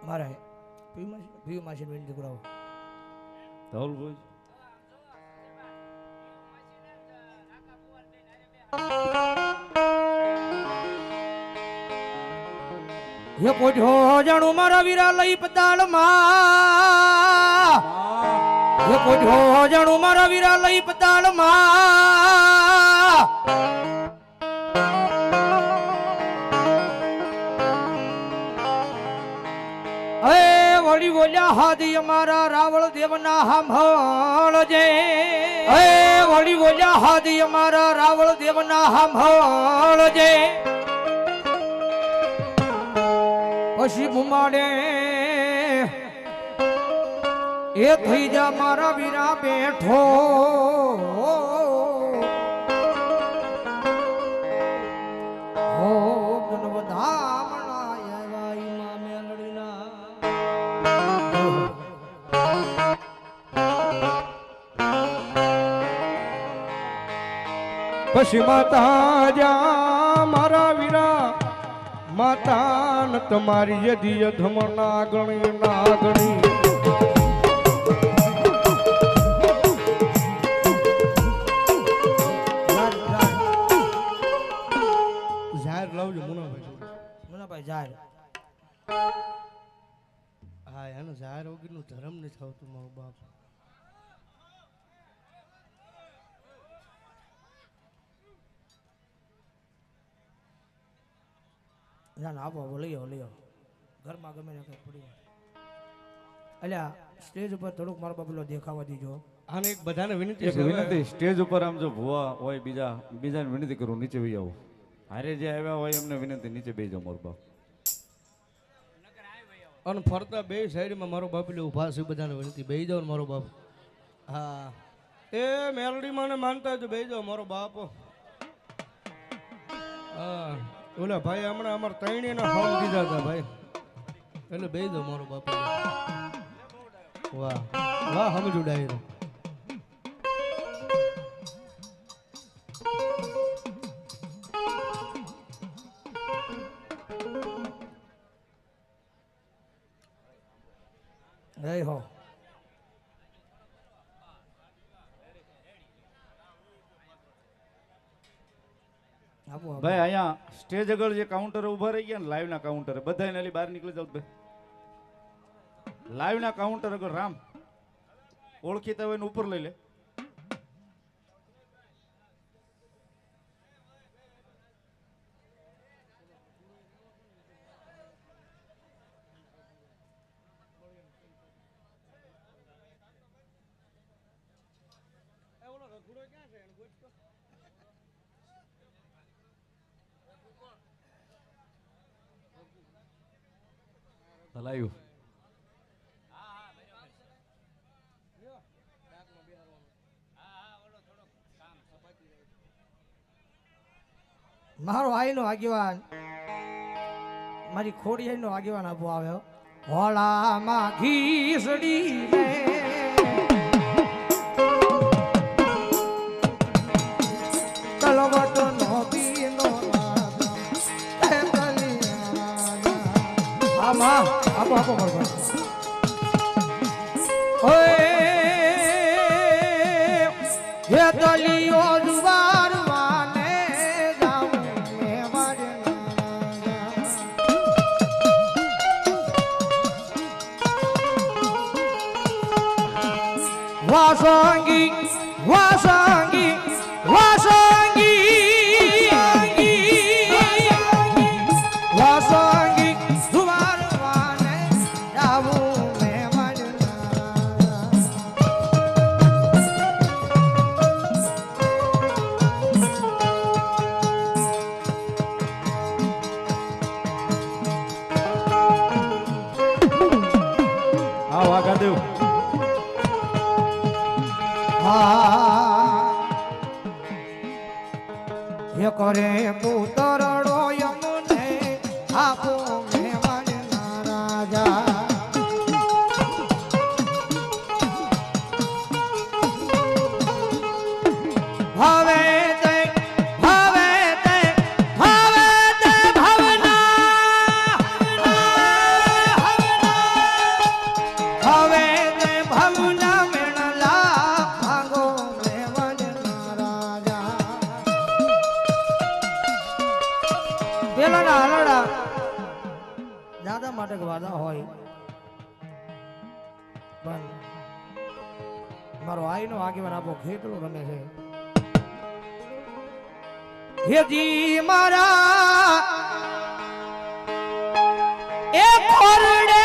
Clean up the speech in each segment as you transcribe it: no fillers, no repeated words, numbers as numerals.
મારે ભીમ માસી વિનંતી કરાવો ધવલ બોલ હે કોઠો જાણું મારા વીરા લઈ પતાળ માં હે કોઠો જાણું મારા વીરા લઈ પતાળ માં હે વળી બોલ્યા હાદી અમારા રાવળ દેવના સાંભળજે હે વળી બોલ્યા હાદી અમારા રાવળ દેવના સાંભળજે પછી બુમાડે એ થઈ જા મારા વીરા બેઠો હો ગણવધામણા આવ્યા ઈમા મેલડીના પછી માતા જા મારા વીરા માતા ન તમારી યદી યધમ નાગણી નાગણી જાહેર લાવજો મુનાભાઈ જાહેર હા એનો જાહેર વગરનું ધર્મ નથી થતું મારો બાપ ના ના આપો લઈ આવો ઘરમાં ગમે ને કંઈક પડી અલ્યા સ્ટેજ ઉપર થોડુંક મારો બાબલો દેખાવા દીજો આને એક બધાને વિનંતી એક વિનંતી સ્ટેજ ઉપર આમ જો ભુવા હોય બીજાને વિનંતી કરું નીચે વહી આવો હારે જે આવ્યા હોય એમને વિનંતી નીચે બેસી જાઓ મારો બાપ અને ફરતા બે સાઈડમાં મારો બાપ એટલે ઉભા છે બધાને વિનંતી બેસી જાઓ મારો બાપ હા એ મેલડી માને માનતા હોય તો બેસી જાઓ મારો બાપ હા ઓલા ભાઈ હમણાં અમારા ત્રણેયના ફોન દીધા હતા ભાઈ એટલે બે દો મારો બાપુ વાહ વાહ સમજુ ડાયરો રહી હો ભાઈ અહીંયા સ્ટેજ આગળ જે કાઉન્ટર ઉભા રહી ગયા ને લાઈવ ના કાઉન્ટર બધા એને બહાર નીકળી જાવ ભાઈ લાઈવ ના કાઉન્ટર આગળ રામ ઓળખીતા હોય ને ઉપર લઈ લે લાઈવ મારો આઈનો આગેવાન મારી ખોડી આઈનો આગેવાન આપો આવ્યો હોળામાં ઘીસડી રે કલવટ નો બીનો આમાં આપો આપો મારો ઓય હે દલિયો જુવાર વાને જાઉં મે વાસંગી વાસંગી વાસંગી વાસંગી જુવાર વાને જાઉં મે વાગા દેવ હે કરે પુતરડો યમને આપો મેવાડના રાજા હવે તે ભાવના દાદા માટે વાદા હોય પણ મારો આઈનો આગેવાન આપો ખેતલો રમે છે હેજી મારા એ ખોરડે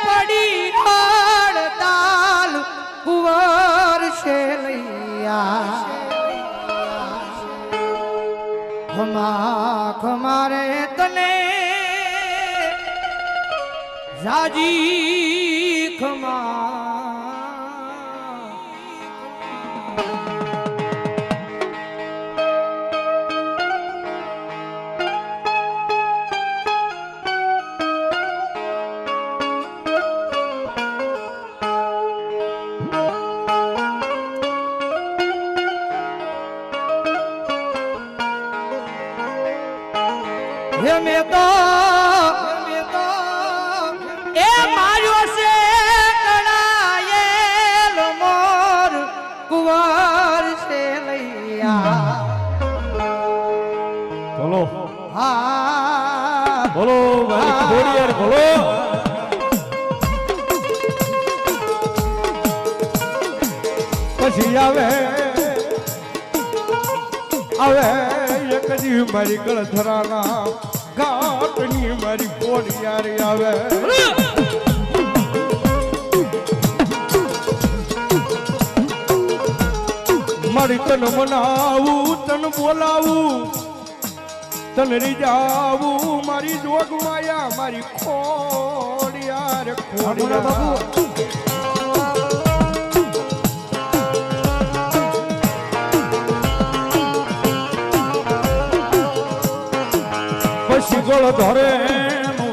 પડી હડતાલ કુંવર છે લૈયા ખમા ખમારે તને જાજી ખમા મેં તો એ માર્યો છે કણાયેલ મોર કુંવર છે લૈયા બોલો હા બોલો મારી ખોડિયાર બોલો પછી આવે આવે એક દી મારી ગળધરાના ઘાટની મારી ખોડિયાર આવે મારી તન મનાવું તન બોલાવું તન રીજાવું મારી જોગ માયા મારી ખોડિયાર ખોડિયાર પછી ગળ ધરે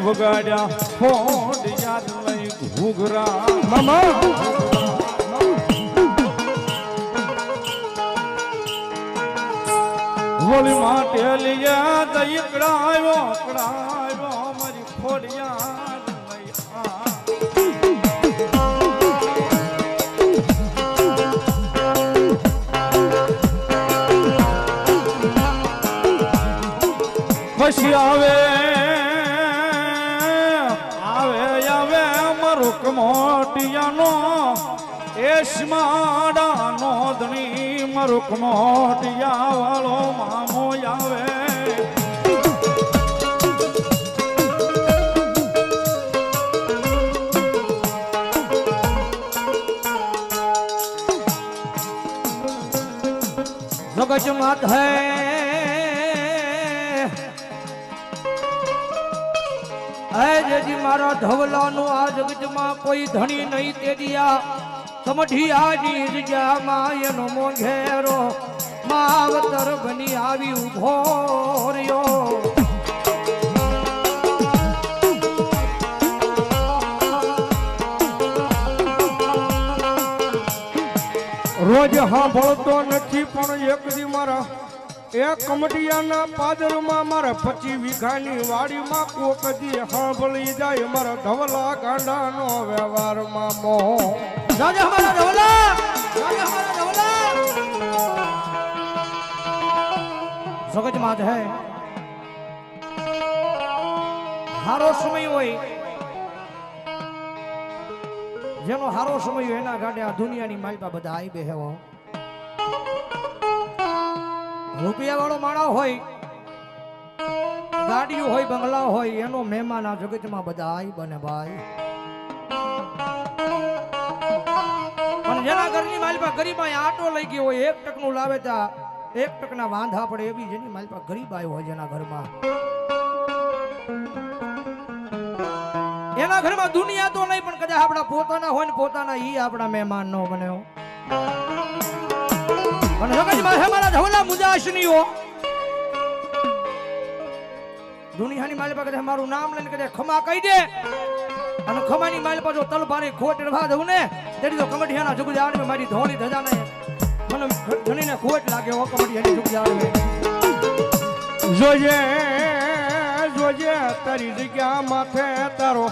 વગાડ્યા ફોડ યાદ લઈ ઘૂઘરા મામા હોળી માટે લિયા દઈકડાયો મારી ખોડિયા પછી આવે મારો કમોટિયાનો એસમાડાનો ધણી મારો કમોટિયા વાળો મામો આવે જગત મત હૈ જેજી મારા ધવલાનું આ જગતમાં કોઈ ધણી નહીં તે દિયા સમઢી આજી જગ્યામાં એનો મોંઘેરો માવતર બની આવી ઉભો રહ્યો રોજ સાંભળતો નથી પણ એક દી મારા એ કમડિયાના પાદરમાં મારા 25 વીઘાની વાડીમાં કોક દી સાંભળી જાય મારા ધવલા ગાંડાનો વ્યવહારમાં મોહ રાજા હમારા ધવલા રાજા હમારા ધવલા જગત માત હે હારો સમય હોય જેનો હારો સમય હોય એના ગાડે આ દુનિયાની માલપા બધા આવી બેહો રૂપિયા વાળો માણસ હોય ગાડીઓ હોય બંગલા હોય એનો મહેમાન આ જગતમાં બધા આઈ બને ભાઈ પણ જેના ઘરની માલપા ગરીબાઈ આટો લઈ ગયો હોય 1 ટકનું લાવે તા 1 ટકના વાંધા પડે એવી જેની માલપા ગરીબ આવ્યો હોય જેના ઘરમાં એના ઘરમાં દુનિયા તો નહીં પણ કદાચ આપણા પોતાના હોય ને પોતાના ઈ આપણા મહેમાન નો બન્યો પણ જગતમાં હે મારા ધવલા મુજાશનીઓ દુનિયાની માલપા કદાચ મારું નામ લઈને કદાચ ખમા કહી દે અને ખમાની માલપા જો તલભારી ખોટ રવા દઉં ને તેડી તો કમઠિયાના જુગજાડમાં મારી ધોળી ધજાને મને ઘણીને ખોટ લાગે હો કમઠિયાની જુગજાડમાં જોજે જોજે તારી જગ્યા માથે તારો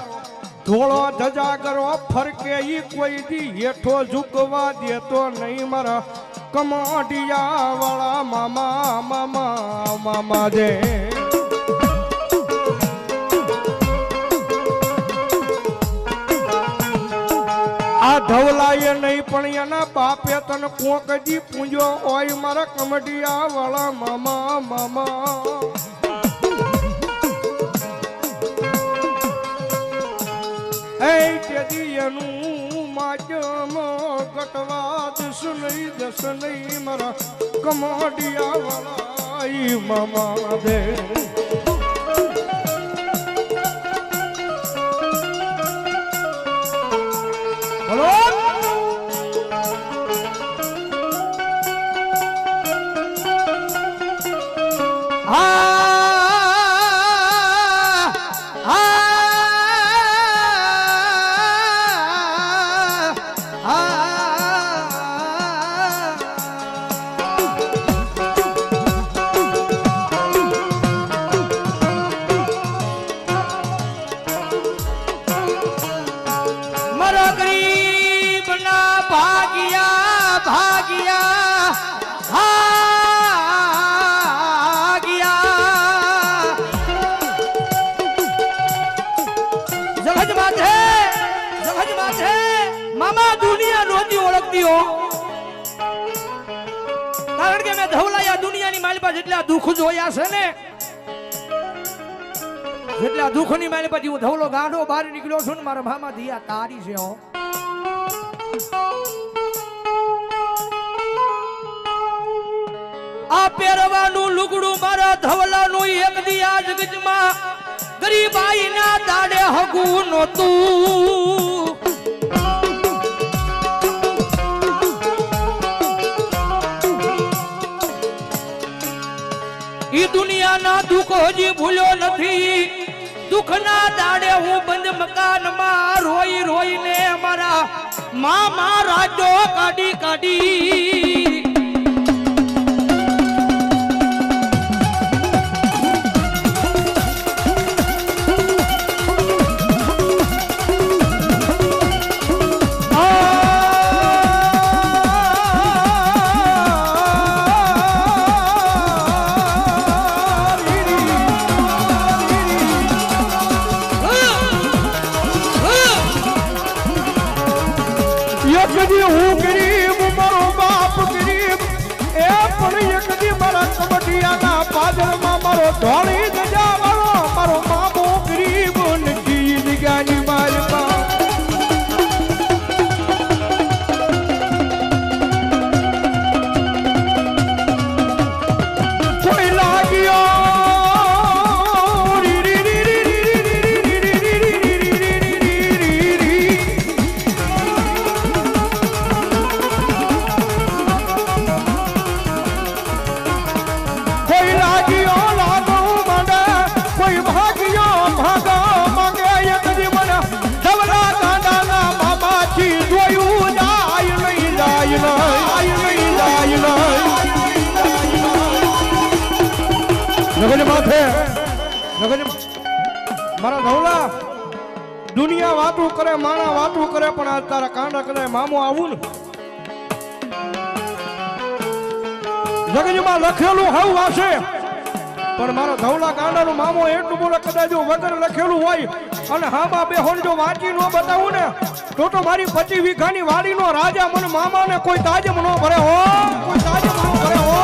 ધોળો ધજા કરો ફરકે ઈ કોઈ દી હેઠો ઝુકવા દેતો નહીં મારા કમડિયા વાળા મામા મામા મામા જે ધવલાએ નહીં પણ એના બાપે તને કોકજી પૂંજો હોય મારા કમડિયા વાળા મામા મામા એ તેથી એનું માજમ કટવા દસ નહીં મારા કમડિયા વાળા ઈ મામા દે બોલો મામા દુનિયા નહોતી ઓળખતી હો કારણ કે મેં ધવલાયા દુનિયાની માલિપા જેટલા દુઃખ જોયા છે ને જેટલા દુઃખની માલિપાથી હું ધવલો ગાંડો બહાર નીકળ્યો છું ને મારા મામા દિયા તારી છે હો આ પહેરવાનું લુગડું મારા ધવલાનું એક દી આ જગતમાં ગરીબાઈના દાડે હગું નહોતું ઈ દુનિયાના દુઃખ હજી ભૂલ્યો નથી દુઃખના દાડે હું બંધ મકાનમાં રોઈ રોઈને મારા મામા રાજો કાઢી કાઢી હું ગરીબ મારો બાપ ગરીબ એ પણ એક દી મારા કમટિયાના પાદરમાં મારો ધોળી ગજા વાળો મારો મામો ગરીબ નથી જગ્યાની માલમાં કોઈ લાગ્યો મારા ધવલા દુનિયા વાતું કરે માણા વાતું કરે પણ આજ તારા કાંડા કદાય મામો આવું ને જગજમાં લખેલું હવ વાસે પણ મારો ધવલા કાંડાનો મામો એટલું બોલે કદાચ જો વગર લખેલું હોય અને હામાં બે હોન જો વાંચી ન બતાવું ને તો મારી 25 વીઘાની વાડીનો રાજા મને મામાને કોઈ તાજમ ન ભરે હો કોઈ તાજમ ન ભરે હો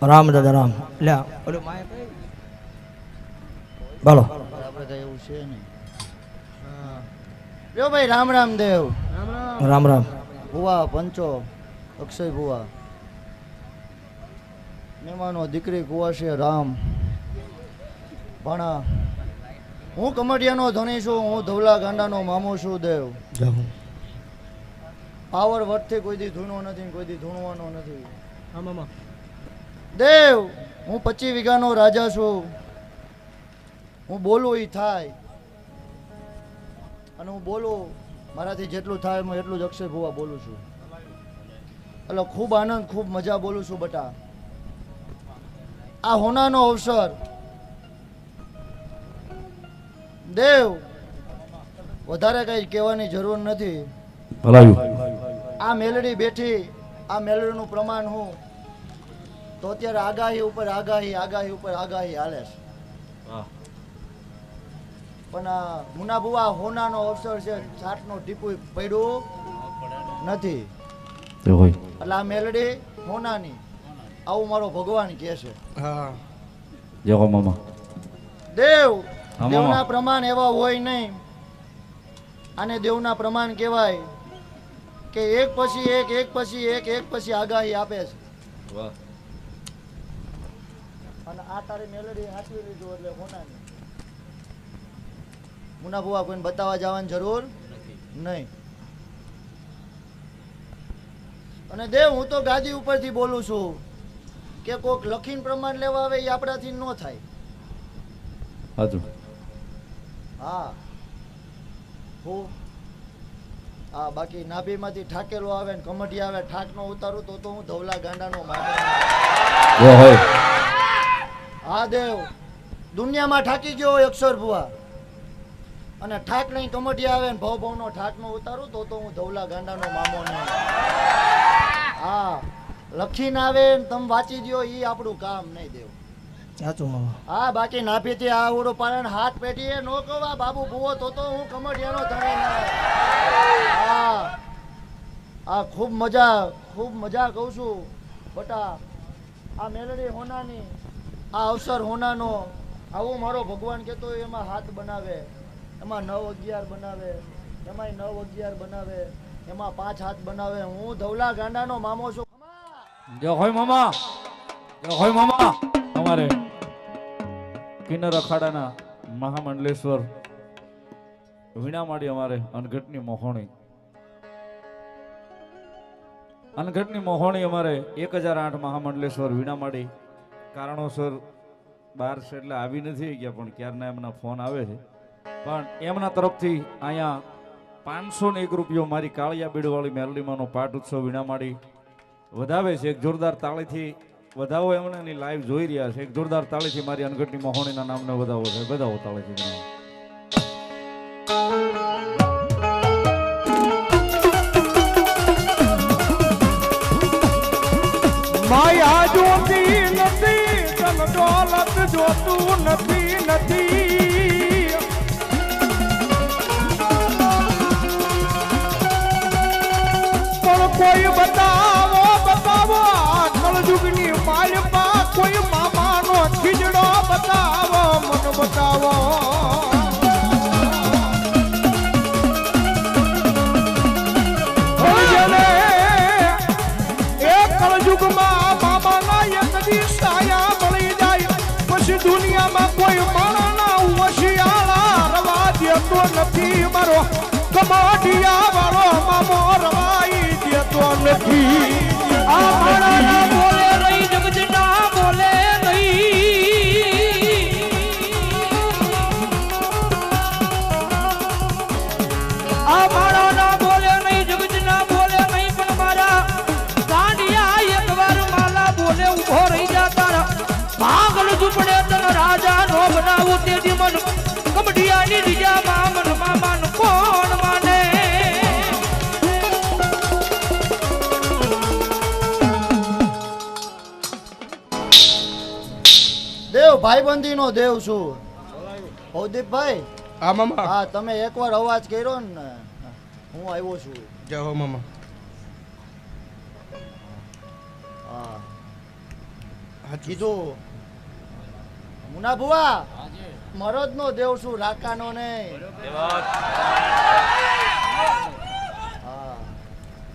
રામ દાદા રામ લે ઓલો માય બોલો આપણે કઈ એવું છે નહીં લ્યો ભાઈ રામ રામ દેવ રામ રામ ભુવા પંચો અક્ષય ભુવા મહેમાનો દીકરી કુવા છે રામ ભણા હું કમડિયાનો ધણી છું હું ધવલા ગાંડાનો મામો છું દેવ પાવર વર્થથી કોઈ દી ધૂણો નથી કોઈ દી ધૂણવાનો નથી દેવ હું 25 વીઘાનો રાજા છું હું બોલું એ થાય અને હું બોલું મારાથી જેટલું થાય હું એટલું જ અક્ષય ભુવા બોલું છું એટલે ખૂબ આનંદ ખૂબ મજા બોલું છું બટા આ હોનાનો અવસર દેવ વધારે કઈ કહેવાની જરૂર નથી આ મેલડી બેઠી આ મેલડીનું પ્રમાણ હું તો અત્યારે આગાહી ઉપર આગાહી ઉપર આગાહી હાલે છે. વાહ. પણ આ મુનાબુઆ હોનાનો અવસર છે, છાટનો ટીપું પડ્યું નથી. એટલે આ મેલડી હોનાની, આવું મારો ભગવાન કહે છે. હા જય હો મામા. દેવ હા, દેવના મામા. પ્રમાણ એવા હોય નહીં. આને દેવના પ્રમાણ કહેવાય કે એક પછી એક પછી આગાહી આપે છે. વાહ. અને આ તારી મેલડી હાચવી લીધું એટલે હોનાની. મુનાબુઆ કોઈને બતાવવા જવાની જરૂર નહીં. અને દેવ હું તો ગાદી ઉપરથી બોલું છું કે કોક લખીને પ્રમાણ લેવા આવે એ આપણાથી ન થાય. હાજુ. હા હું હા બાકી નાભીમાંથી ઠાકેલો આવે ને કમઢી આવે ઠાક નો ઉતારું તો હું ધવલા ગાંડાનો માનો. જય હોય. હા દેવ દુનિયામાં ઠાકી ગયો હોય અક્ષર ભુવા અને ઠાક નહીં કમઢી આવે ને ભવ નો ઠાક નો ઉતારું તો હું ધવલા ગાંડાનો મામો નહીં. હા લખીને આવે ને તમે વાંચી દો એ આપણું કામ નહીં દેવ. સાચું મામા. હા બાકી નાભીથી આ ઓરો પાડે હાથ પેટીએ નો કવા બાબુ ભૂવો તો હું કમઢિયાનો ધણી ના. હા આ ખૂબ મજા કહું છું બટા. આ મેલડી હોનાની, આ અવસર હોનાનો, આવું મારો ભગવાન કહેતો હોય એમાં હાથ બનાવે, એમાં 9-11 બનાવે, એમાં 9-11 બનાવે, એમાં 5 હાથ બનાવે. હું ધવલા ગાંડાનો મામો છું. જય હોય મામા. જય હોય મામા. અમારે કિન્નર અખાડાના મહામંડલેશ્વર વીણામાળી અમારે અનઘટની મોહણી અમારે 1008 મહામંડલેશ્વર વીણામાળી કારણોસર બહાર છે એટલે આવી નથી ગયા, પણ ક્યારના એમના ફોન આવે છે. પણ એમના તરફથી અહીંયા 501 રૂપિયો મારી કાળિયા બીડવાળી મેલડીમાંનો પાઠ ઉત્સવ વીણામાળી વધાવે છે. એક જોરદાર તાળીથી વધાવો. એમને એની લાઈવ જોઈ રહ્યા છે. એક જોરદાર તાળીથી મારી અનઘટની મોહણીના નામને વધાવો છે. વધાવો તાળીથી. માયા જોતી નથી, ધન દોલત જોતું નથી. પણ કોઈ બતાવો આ કળજુગની માલમાં કોઈ મામાનો ખીજડો બતાવો, મન બતાવો. કળજુગમાં મામાના એક દી સાયા મળી જાય પછી દુનિયામાં કોઈ માણાના વશિયાળા રવા દેતો નથી. મારો કમાડિયા વાળો મામો રવાઈ દેતો નથી. આ માણા બોલે નહીં, જગતના બોલે નહીં. આ માણા ના બોલે નહીં, જગતના બોલે નહીં, પણ મારા ગાંડિયા એકવાર માલા બોલે ઉભો રહી જા. તારા પાગલ ઝૂપડે તને રાજા નો બનાવું તેથી મન કમડિયાની બીજા મામન મામાન કોણ માને. દેવ ભાઈબંધી નો દેવ છું. ભવદીપભાઈ હા મામા. હા તમે એકવાર અવાજ કર્યો ને હું આવ્યો છું. જય હો મામા. હા કીધું મુના ભુવા મરદ નો દેવ છું, રાકાનો નહીં. હા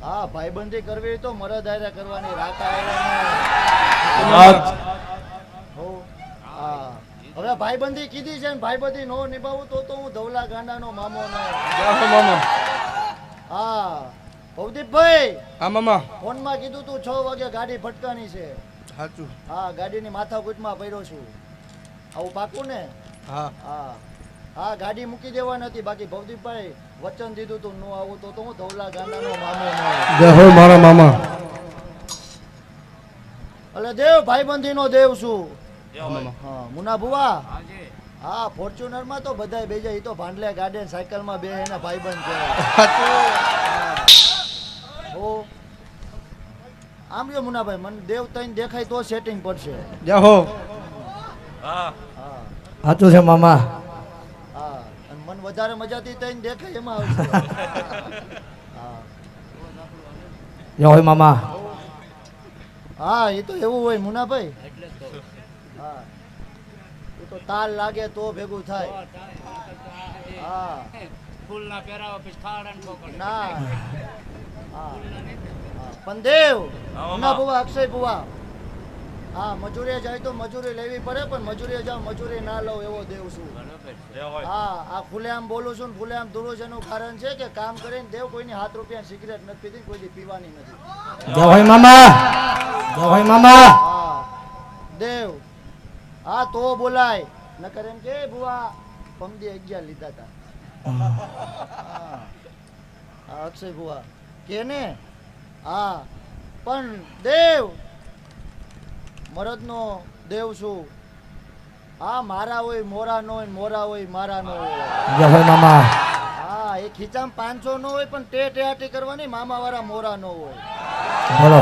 હા ભાઈબંધી કરવી તો મરદ હારે કરવાની, રાકા હારે નહીં. હો હા હવે ભાઈબંધી કીધી છે ને ભાઈબંધી નો નિભાવું તો હું ધવલા ગાંડાનો મામો નહીં. જય હો મામા. હા ભવદીપભાઈ હા મામા. ફોનમાં કીધું તું 6 વાગે ગાડી ભટકાની છે. સાચું. હા ગાડીની માથાકૂટમાં પડ્યો છું. આવું પાકું ને? હા હા હા ગાડી મૂકી દેવાની હતી. બાકી ભવદીપભાઈ વચન દીધું તું ન આવું તો હું ધવલા ગાંડાનો મામો નહીં. જય હો મારા મામા. એટલે દેવ ભાઈબંધીનો દેવ છું. મામા. હા મુના ભુવા હા ફોર્ચ્યુનર માં તો બધાય બેજા ઈ તો ભાંડલે ગાડે સાયકલ માં બે એના ભાઈબંધ છે. હો આમ જો મુનાભાઈ મને દેવ તઈને દેખાય તો સેટિંગ પડશે. જાહો હા સાચું છે મામા. હા અને મને વધારે મજાથી તઈને દેખાય એમાં આવશે. હા જય હોય મામા. હા એ તો એવું હોય મુનાભાઈ. હા એ તો તાલ લાગે તો ભેગું થાય. હા ફૂલ ના પહેરાવો પછી ખાડા ને ઠોકર. ના હા પણ દેવ મુના બુવા અક્ષય બુવા હા મજૂરીએ જાય તો મજૂરી લેવી પડે પણ મજૂરીએ જાવ મજૂરી ના લો એવો દેવ છું. હા આ ખુલ્લેઆમ બોલું છું ને ખુલ્લેઆમ દૂરું છે એનું કારણ છે કે કામ કરીને દેવ કોઈની 7 રૂપિયા સિગરેટ નથી પીધી કોઈ દી પીવાની નથી. જય હોય મામા. જય હોય મામા. હા દેવ હા તો બોલાય નકર એમ કે બુવા પમદી 11 લીધા હતા. હા અક્ષય બુવા કે ને હા પણ દેવ મરદનો દેવ છું. હા મારા હોય મોરા નો હોય મોરા હોય મારા નો હોય. જય હોય મામા. હા એ ખીચામાં 500 નો હોય પણ ટેહાટી કરવાની મામા વાળા મોરા નો હોય. બોલો.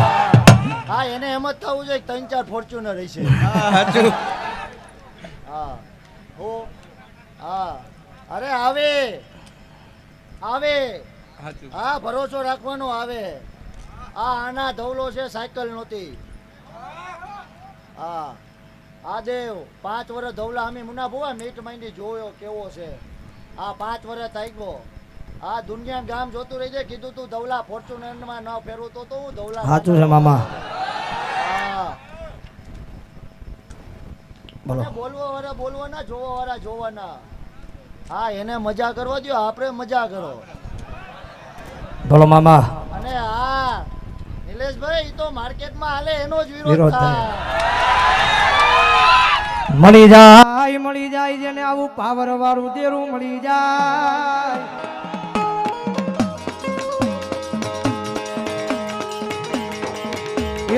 હા એને એમ જ થવું જોઈએ 3-4 ફોર્ચ્યુનર હશે. હા હો હા અરે આવે આવે હા ભરોસો રાખવાનો આવે. આના ધવલો છે સાયકલ નહોતી. હા આ દેવ 5 વર્ષ ધવલા અમે મુના બુવા મીટ માંડી જોયો કેવો છે. આ 5 વર્ષ થઈ ગયો. આ દુનિયા ગામ જોતું રહી જાય કીધું તું ધવલા ફોર્ચ્યુનર માં ન ફેરવું તો હું ધવલા. સાચું છે મામા. હા બોલો. બોલવા વાળા બોલવાના જોવા વાળા જોવાના. હા એને મજા કરવા દો આપણે મજા કરો. બોલો મામા. અને હા નિલેશભાઈ તો માર્કેટમાં હાલે એનો જ વિરોધ વિરોધ થાય. થાય. મળી જાય જેને આવું પાવર વાળું દેરું મળી જાય.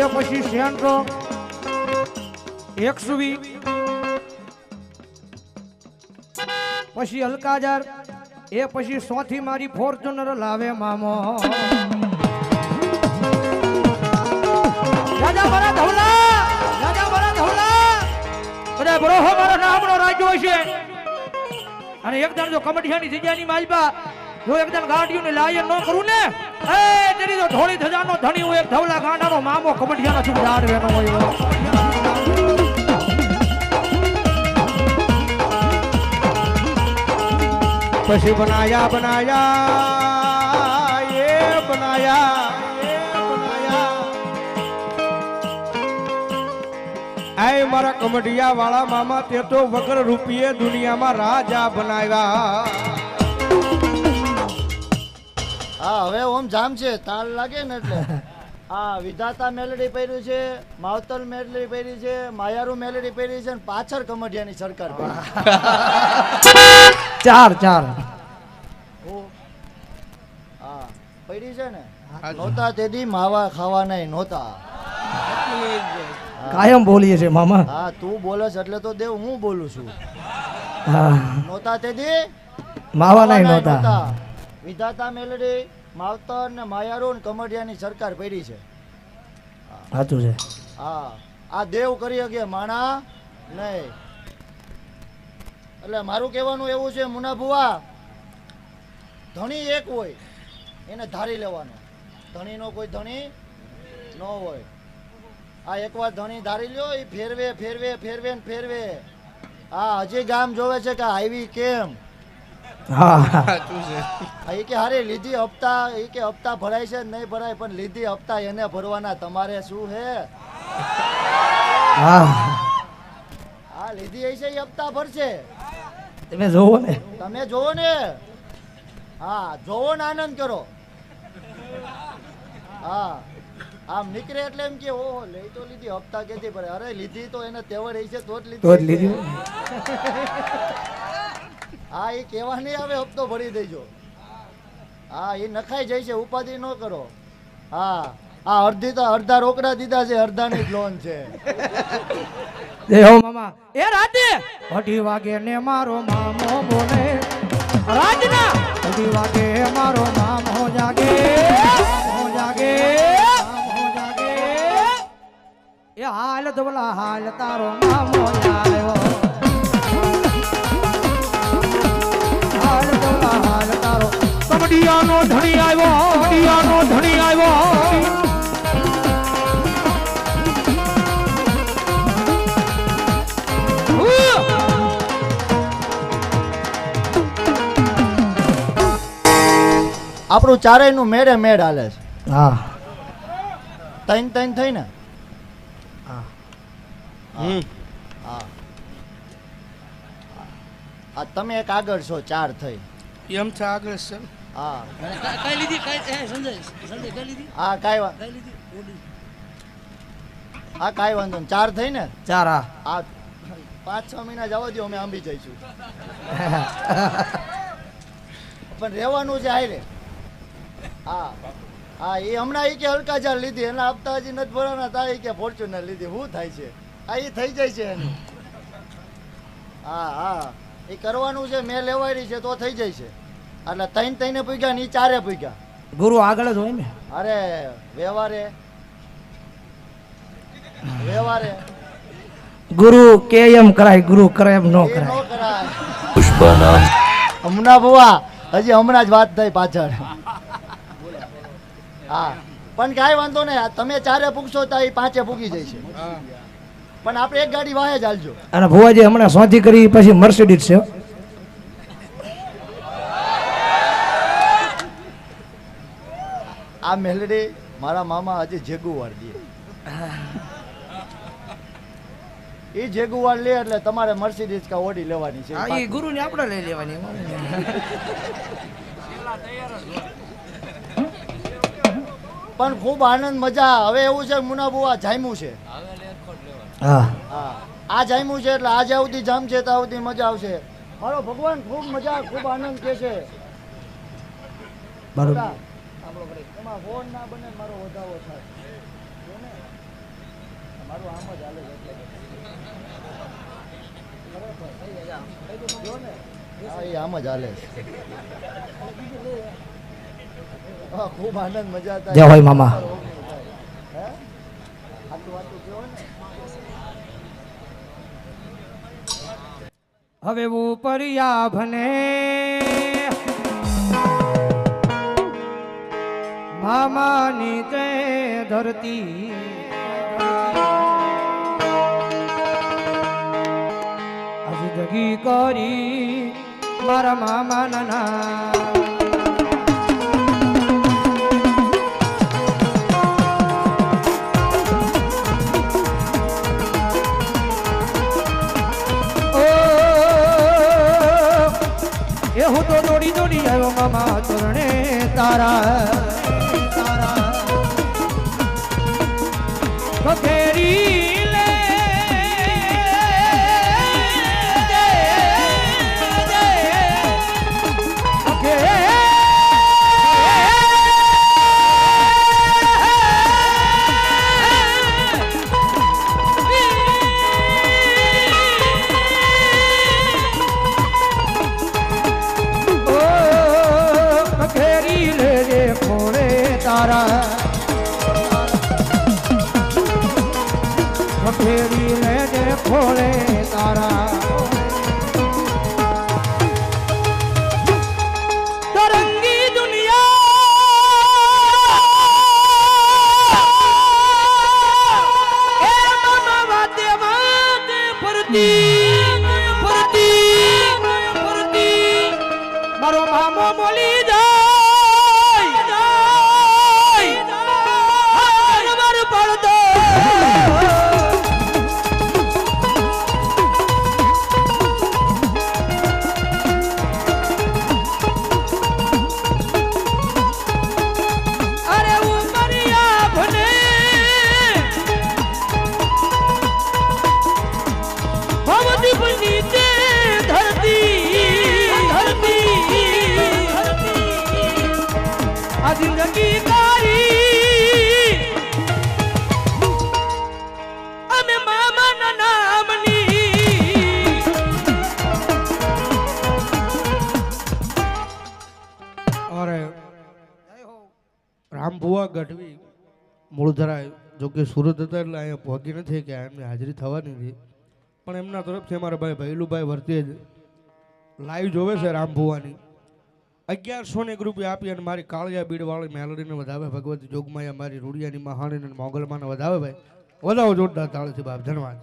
એ પછી સેન્ટ્રો 120 પછી હલકાજાર એ પછી 100 થી મારી ફોર્ચ્યુનર લાવે મામો. રાજા મારા ધવલા રાજા મારા ધવલા બધા બરોહો મારો નામનો રાજ્યો છે. અને એકદમ જો કમઠિયાની જગ્યાની માલબા જો એકદમ ગાંડીઓને લાયન ન કરું ને એ તેરી તો ધોળી ધજાનો ધણી હું એક ધવલા ગાંડાનો મામો કમઠિયાના ચૂપ જાડવેનો હોય. પછી બનાયા બનાયા એ બનાયા આય મારા કમડિયા વાળા મામા તે તો વગર રૂપિયે દુનિયામાં રાજા બનાવ્યા. હા હવે ઓમ જામ છે તાલ લાગે ને એટલે હા વિધાતા મેલડી પહેર્યું છે માવતલ મેલડી પહેરી છે માયારું મેલડી પહેરી છે અને પાછળ કમઢિયાની સરકાર પહેરી ચાર ચાર છે. હા પડી છે ને નહોતા તેદી માવા ખાવાના નહોતા. કાયમ બોલીએ છે મામા. હા તું બોલસ એટલે તો દેવ હું બોલું છું. હા નહોતા તેદી માવા નહીં નહોતા. વિધાતા મેલડી માવતર ને માયારું ને કમઢિયાની સરકાર પડી છે. સાચું છે. હા આ દેવ કરી શકે માણા નહીં. એટલે મારું કહેવાનું એવું છે મુના બુવા ધણી એક હોય એને ધારી લેવાનો. ધણીનો કોઈ ધણી ન હોય. આ એકવાર ધણી ધારી લ્યો એ ફેરવે ફેરવે ફેરવે ને ફેરવે. હા હજી ગામ જોવે છે કે આવી કેમ. હા એ કે હારે લીધી હપ્તા એ કે હપ્તા ભરાય છે નહીં ભરાય પણ લીધી હપ્તા એને ભરવાના તમારે શું હે. હા હા લીધી હશે એ હપ્તા ભરશે. તમે જોવો ને તમે જોવો ને. હા જોવો ને આનંદ કરો. હા આમ નીકળે એટલે એમ કે ઓહો લઈ તો લીધી હપ્તા કેથી ભરે. અરે લીધી તો એને તેવડ હશે તો જ લીધી. હા એ કહેવા નહીં આવે હપ્તો ભરી દેજો. હા એ નખાઈ જાય છે ઉપાધિ ન કરો. હા આ અડધા રોકડા દીધા છે અડધાની જ લોન છે. દેહો મામા એ રાતે 2 વાગે ને મારો મામો બોલે રાજના 2 વાગે મારો મામો જાગે મામો જાગે મામો જાગે ધોલા હાલ તારો મામો આવ્યો હાલ ધોલા હાલ તારો કમડિયાનો ધણી આવ્યો કમડિયાનો ધણી આવ્યો આપણું ચારેયનું મેળે મેળ હાલે છે હા તૈન તૈન થઈ ને હા હા આ તમે એક આગળ છો 4 થઈ એમ છે આગળ છે હા કઈ લીધી કઈ સંજય સંજય કઈ લીધી હા કાંઈ કઈ લીધી ઓડી હા કાંઈ વાંધો નહીં 4 થઈ ને ચાર હા આ 5-6 મહિના જવા દો અમે આંબી જઈશું પણ રહેવાનું છે હારે હા હા એ હમણાં એ કે હલકા ચાર લીધી એના હપ્તા હજી નથી ભરવાના તા એ કે ફોર્ચ્યુનર લીધી શું થાય છે આ એ થઈ જાય છે એનું હા હા એ કરવાનું છે મેં લેવાયેલી છે તો થઈ જાય છે એટલે ત્રણે પૂગ્યા ને એ 4 પૂગ્યા ગુરુ આગળ જ હોય ને અરે વ્યવહારે વ્યવહારે ગુરુ કે એમ કરાય ગુરુ કરે એમ નો એ કરાય નો કરાય હમણાં બુઆ હજી હમણાં જ વાત થઈ પાછળ હા પણ કાંઈ વાંધો નહીં તમે 4 પૂગશો તો એ 5 પૂગી જાય છે પણ આપણે એક ગાડી વાહે જ હાલજો અને ભુવાજી હમણાં સોંધી કરી પછી મર્સિડીઝ છે આ મેલડી મારા મામા હજી જેગુવાર દે એ જેગુવાર લે એટલે તમારે મર્સિડીઝ કા ઓડી લેવાની છે હા એ ગુરુ ને આપણે લઈ લેવાની પણ ખૂબ આનંદ મજા હવે એવું છે મુના બુઆ જામ્યું છે હા હા આ જામ્યું છે એટલે આજે આવતી જામ છે તો આવતી મજા આવશે મારો ભગવાન ખૂબ મજા ખૂબ આનંદ કે છે બરોબર એમાં ફોન ના બને મારો વધાવો થાય જો ને, મારું આમ જ હાલે છે એટલે. જો ને, હા, એ આમ જ હાલે છે. હા, ખૂબ આનંદ મજા થાય જય હોય મામા. હે? આટલું આટલું કહેવો ને. હવે ઉપરિયા ભને મામાની તે ધરતી જગી કરી મારા મામા નાના હું તો દોડી દોડી આવ્યો મામા ચરણે તારા કથેરી લે ફેરી લેજે ખોળે તારા તરંગી દુનિયા એ મામા વાતે વાતે ફરતી મારો મામો બોલી જાય પડતો જિંદગી તારી અમે મામાના નામની અરે રામભુવા ગઢવી મૂળધરા જોકે સુરત હતા એટલે અહીંયા પહોંચી નથી કે એમની હાજરી થવાની હતી, પણ એમના તરફથી અમારા ભાઈ ભૈલુભાઈ વર્તીએ લાઈવ જોવે છે રામ ભુવાની 1100 રૂપિયા આપી અને મારી કાળિયા બીડવાળી મેલડીને વધાવે, ભગવતી જોગમાયા મારી રૂડિયાની મહાણીને મોગલમાને વધાવે. ભાઈ વધાવો જોરદાર તાળીથી બાપ. ધન્યવાદ.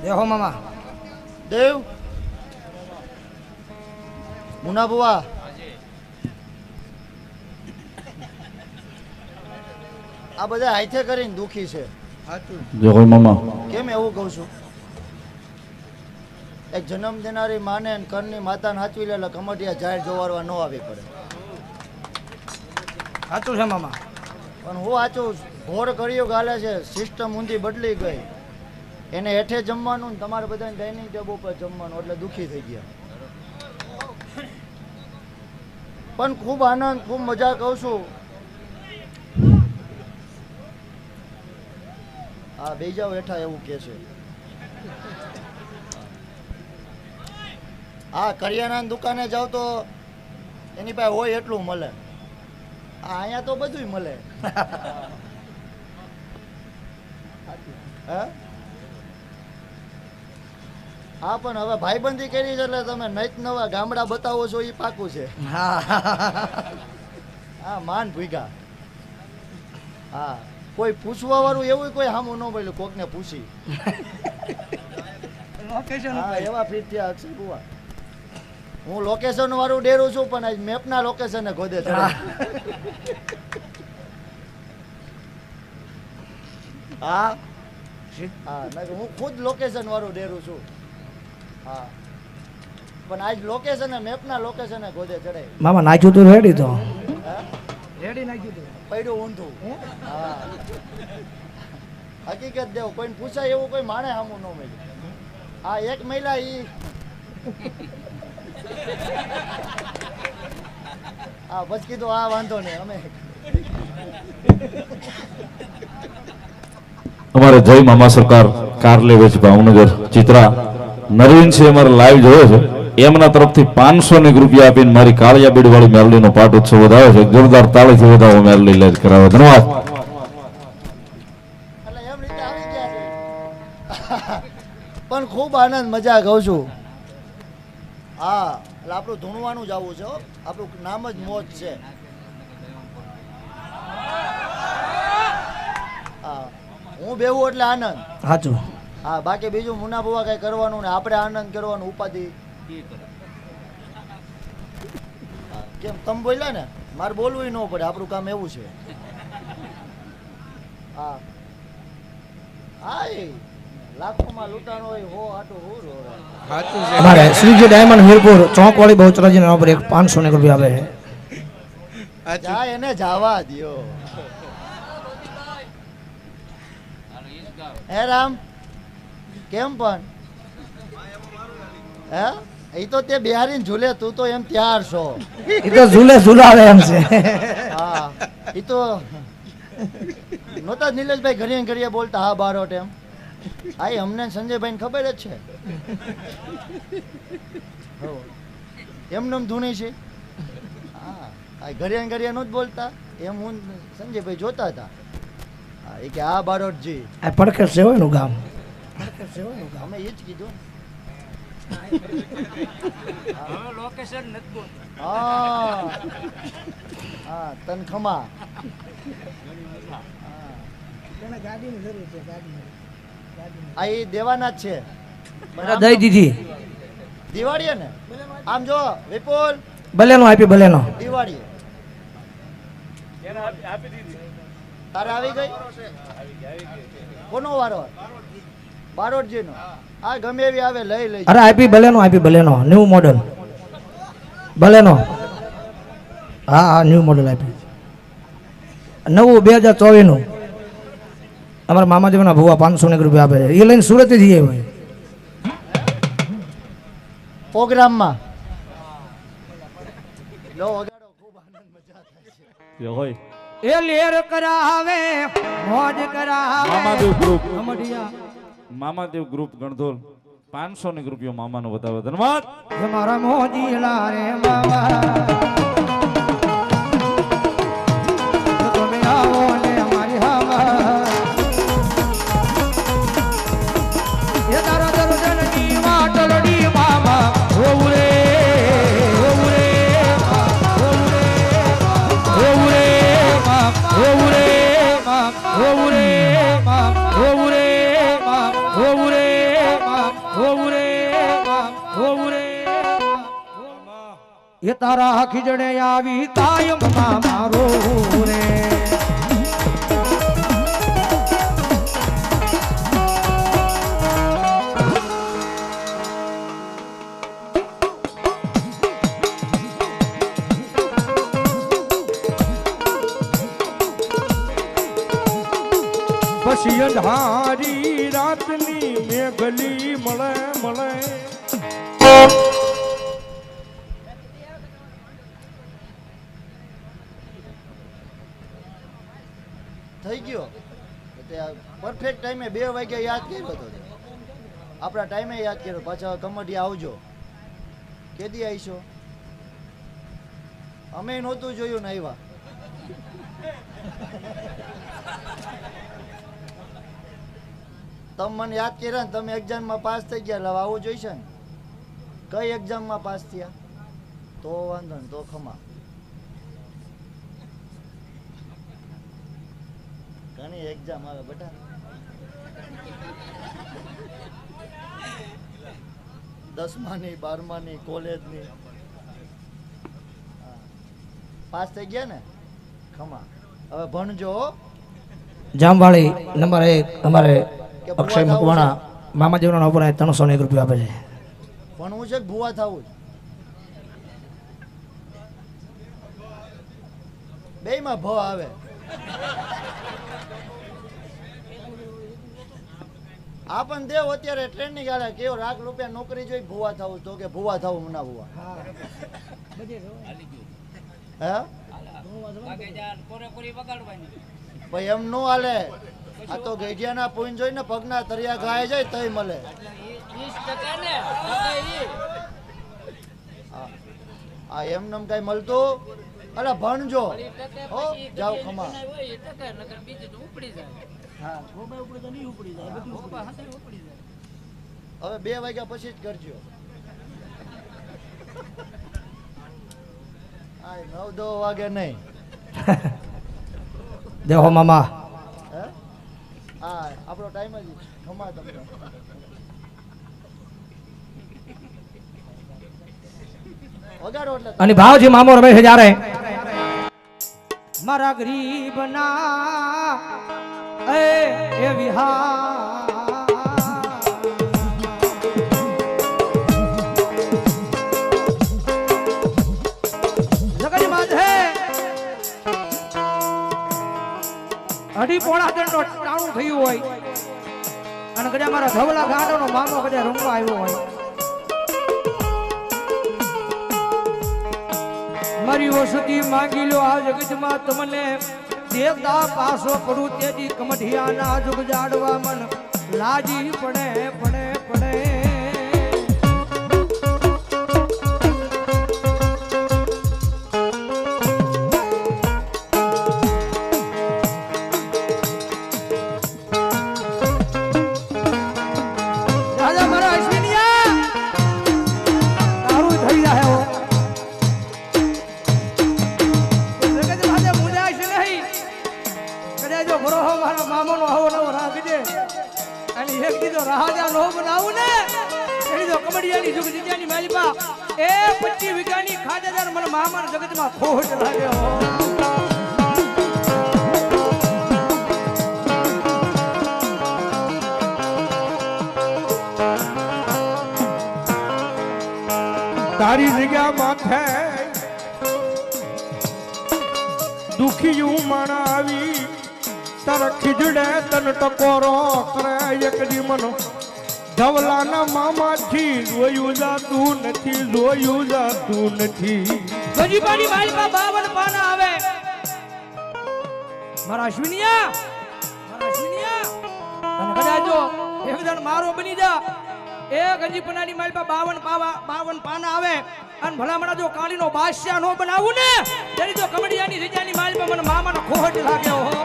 દેહો મામા દેવ મુના બુવા આ બધા હાથે કરીને દુખી છે. જય હો મામા. કેમ એવું કહું છું? એક જન્મ દેનારી માને અને કરની માતાને હાચવી લે એટલે કમટિયા જાહેર જોવારવા ન આવી પડે. સાચું છે મામા. પણ હું સાચું ઘોર કર્યું ગાલે છે, સિસ્ટમ ઊંધી બદલી ગઈ. એને હેઠે જમવાનું ને તમારે બધાને ડાઇનિંગ ટેબલ પર જમવાનું એટલે દુઃખી થઈ ગયા. પણ ખૂબ આનંદ ખૂબ મજા કહું છું. હા બે જાઓ હેઠા એવું કે છે. હા કરિયાણાની દુકાને જાવ તો એની પાસે હોય એટલું મળે. હા અહીંયા તો બધું મળે. હા હા પણ હવે ભાઈબંધી કરી છે એટલે તમે નૈત નવા ગામડા બતાવો છો એ પાકું છે. હા માન ભૂગા. હા કોઈ પૂછવા વાળું એવું કોઈ સામું ન મળ્યું, કોકને પૂછી. હા એવા ફીટ થયા અક્ષય બુવા. હું લોકેશન વાળું ડેરું છું પણ આજ મેપના લોકેશને ગોદે ચડે. હા હા હું ખુદ લોકેશન વાળું ડેરું છું. હા પણ આજ લોકેશન મેપના લોકેશને ગોદે ચડે. મામા નાખ્યું તું રેડી તો રેડી નાખ્યું તું પડ્યું ઊંધું. હા હકીકત દેવ કોઈને પૂછાય એવું કોઈ માણે સામું ન મળ્યું. હા એક મહિલા ઈ હા પછી કીધું આ વાંધો નહીં અમે અમારે જય મામા સરકાર કારલે વેચ ભાવનગર ચિત્રા નરવીન છે અમારે લાઈવ જોયો છે, એમના તરફથી 500 રૂપિયા આપીને મારી કાળિયા બીડવાળી મેલડીનો પાઠ ઉત્સવ વધાવે છે. જોરદાર તાળીથી વધાવો મેલડી લાઈવ કરાવે. ધન્યવાદ. એટલે એમ રીતે આવી ગયા છે. પણ ખૂબ આનંદ મજા કહું છું. હા એટલે આપણું ધૂણવાનું જ આવું છે. આપણું નામ જ મોજ છે. હા હું બેવું એટલે આનંદ. સાચું. હા બાકી બીજું મુના બુવા કઈ કરવાનું ને આપણે આનંદ કરવાનું ઉપાધિ. કેમ તમે બોલ્યા ને મારે બોલવું ન પડે, આપણું કામ એવું છે. હા હા એ લાખોમાં લૂંટાણ હોય હો આટું હું રોવે. અમારે શ્રીજી ડાયમંડ વીરપુર ચોક વાળી બહુચરાજી નંબર 1 500 રૂપિયા આવે. જા એને જાવા દ્યો. હે રામ કેમ પણ હે એ તો તે બિહારીને ઝૂલે, તું તો એમ ત્યાર છો. એ તો ઝૂલે ઝૂલાવે એમ છે. હા એ તો નહોતા નિલેશભાઈ ઘડીએ ઘડીએ બોલતા હા બારોટ એમ. હા એ અમને સંજયભાઈને ખબર જ છે. એમને ધૂણી છે. હા ઘડિયા ઘડિયા નું જ બોલતા એમ હું સંજયભાઈ જોતા હતા. હા એ કે આ બારોટજી આ પડખે સેવાનું ગામ. અમે એ જ કીધું. હા હા તન ખમા. આ એ દેવાના જ છે. દઈ દીધી દિવાળીએ ને આમ જો વિપુલ ભલેનો આપી ભલેનો. દિવાળી તારે આવી ગઈ. કોનો વારો? બારોટજી નો. આ ગમે એવી આવે લઈ લઈ. અરે આપી ભલેનો ન્યુ મોડલ ભલેનો. હા હા ન્યુ મોડલ આપી નવું 2024 નું. અમારા મામાજીના ભુવા 500 રૂપિયા આપે છે, એ લઈને સુરત જ જઈએ ભાઈ પ્રોગ્રામમાં. લો વગાડો ખૂબ આનંદ મજા થાય છે. હોય એ લેર કરાવે મોજ કરાવે. મામાદેવ ગ્રુપ અમડિયા મામાદેવ ગ્રુપ ગણધોલ 500 રૂપિયા મામાનો બતાવે. ધન્યવાદ. મારા મોજી લારે બાબા તમે આવો ને અમારી હવા હોવું રે હોવું રે હોવું રે હોવું રે હોવું રે એ તારા ખીજડે આવી કાયમ મારો રે પછી અંધારી રાતની મેઘલી મળે મળે થઈ ગયો પરફેક્ટ ટાઈમે 2 વાગ્યા યાદ કર્યો હતો આપણા ટાઈમે યાદ કર્યો પાછા કમડિયા આવજો કેદી આવીશો અમે નહોતું જોયું ને આવ્યા તમે મને યાદ કર્યા ને તમે એક્ઝામમાં પાસ થઈ ગયા એટલે આવું જોઈશે ને કઈ એક્ઝામમાં પાસ થયા તો વાંધો ને તો ખમા ઘણી એક્ઝામ આવે બેટા દસમાની 12માની કોલેજની પાસ થઈ ગયા ને ખમા હવે ભણજો જામવાળી નંબર 1 અમારે અક્ષય મકવાણા મામાજીના ઉપર 301 રૂપિયા આપે છે ભણવું છે કે ભૂવા થવું બેયમાં ભ આવે આપણ દેવ અત્યારે ટ્રેનિંગ આલે કેવો લાખ રૂપિયા નોકરી જોઈ ભૂવા થવું તો કે ભૂવા થવું ના ભૂવા હે ભાઈ એમ નો હાલે આ તો ગઈડિયાના પોઈન્ટ જોઈને પગના તરિયા ગાય જાય તઈ મળે આ એમ નમ કઈ મળતું અલા ભણજો હો જાવ ખમા હવે 2 વાગ્યા પછી જ કરજો 9-10 વાગે નહીં દેહો મામા હા આપણો ટાઈમ જ ખમા તમને વગાડો એટલે અને ભાવજી મામો રમે છે જ્યારે મારા ગરીબના એ વિહાર જગડી માથે અઢી પોણા દંડો ટાણું થયું હોય અને કદાચ મારા ધવલા ગાંડોનો મામો કદાચ રમવા આવ્યો હોય મારી વસતી માંગી લો આ જગતમાં તમને દેવતા પાસો પડું તેજી કમઢિયાના જુગ જાડવા મન લાજી પડે પડે પડે રાજા મારા અશ્વિનિયા તારું થઈ જાય હો મામાનો આવો નવો રાખજે અને એક દીધો રાજા નો બનાવું ને એની તો કમડિયાની જુગ જીજાની માલિપા એ 25 વીઘાની ખાદેદાર મને મામાના જગતમાં ખોટ લાગે હો તારી જગ્યા માથે દુખી માણા આવી તારા ખીજડે તન ટકોરો કરે એક દી મનો ધવલાના મામાથી જોયું જાતું નથી ગજીબાની માલિપા 52 પાના આવે મારા અશ્વિનિયા અને કદાચ જો એકદમ મારો બની જા એ ગંજીપનાની માલિપા 52 પાના આવે અને ભલામણા જો કાળીનો બાદશાહ નો બનાવું ને તેની તો કમડિયાની રીજાની માલિપા મને મામાનો ખોટ લાગ્યો હો